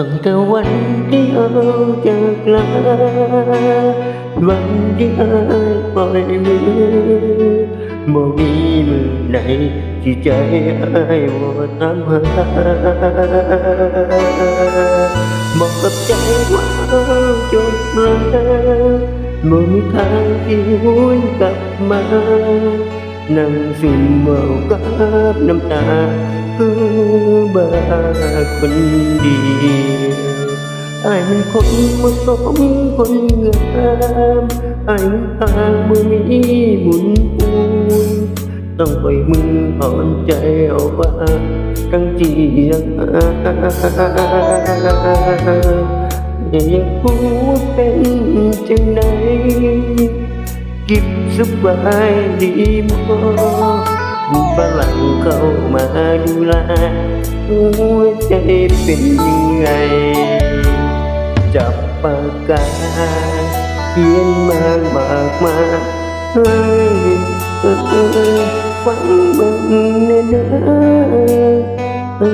ตั้งแต่วันที่เอาจากลาวันที่อายปล่อยมือบ่มีมือไหนที่ใจอายบ่ตามหาบอกกับใจว่าจบแล้วบ่มีทางที่หวนกลับมานั่งซึมเมากับน้ำตาคือบาคนเดียวอายมันคนบ่สมคนงามอายมันทางบ่มีบุญปูนต้องปล่อยมืออ่อนใจเอาว่าทั้งที่ยังอยากพูดเป็นจังใดกิบสบายดีบ่ฝรั่งเข้ามาดูแลหัวใจเป็นยังไงจับปากกาเขียนมากให้ฟังเบิ่งแน่เด้อ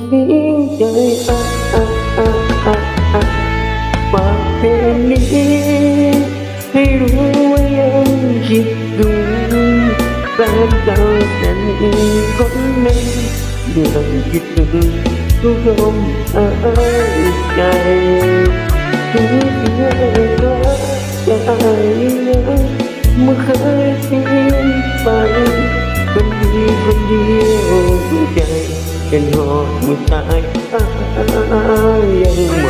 เสียงใจฝากเพลงนี้ให้รู้ว่ายังคิดถึงแฟนเก่าแต่มีคนหนึ่งยังคิดถึงทุกลมหายใจถึงเพียงรักใจเมื่อเคยเปลี่ยนไปคนดีคนเดียวใจเป็นหอดมือตายยังหมด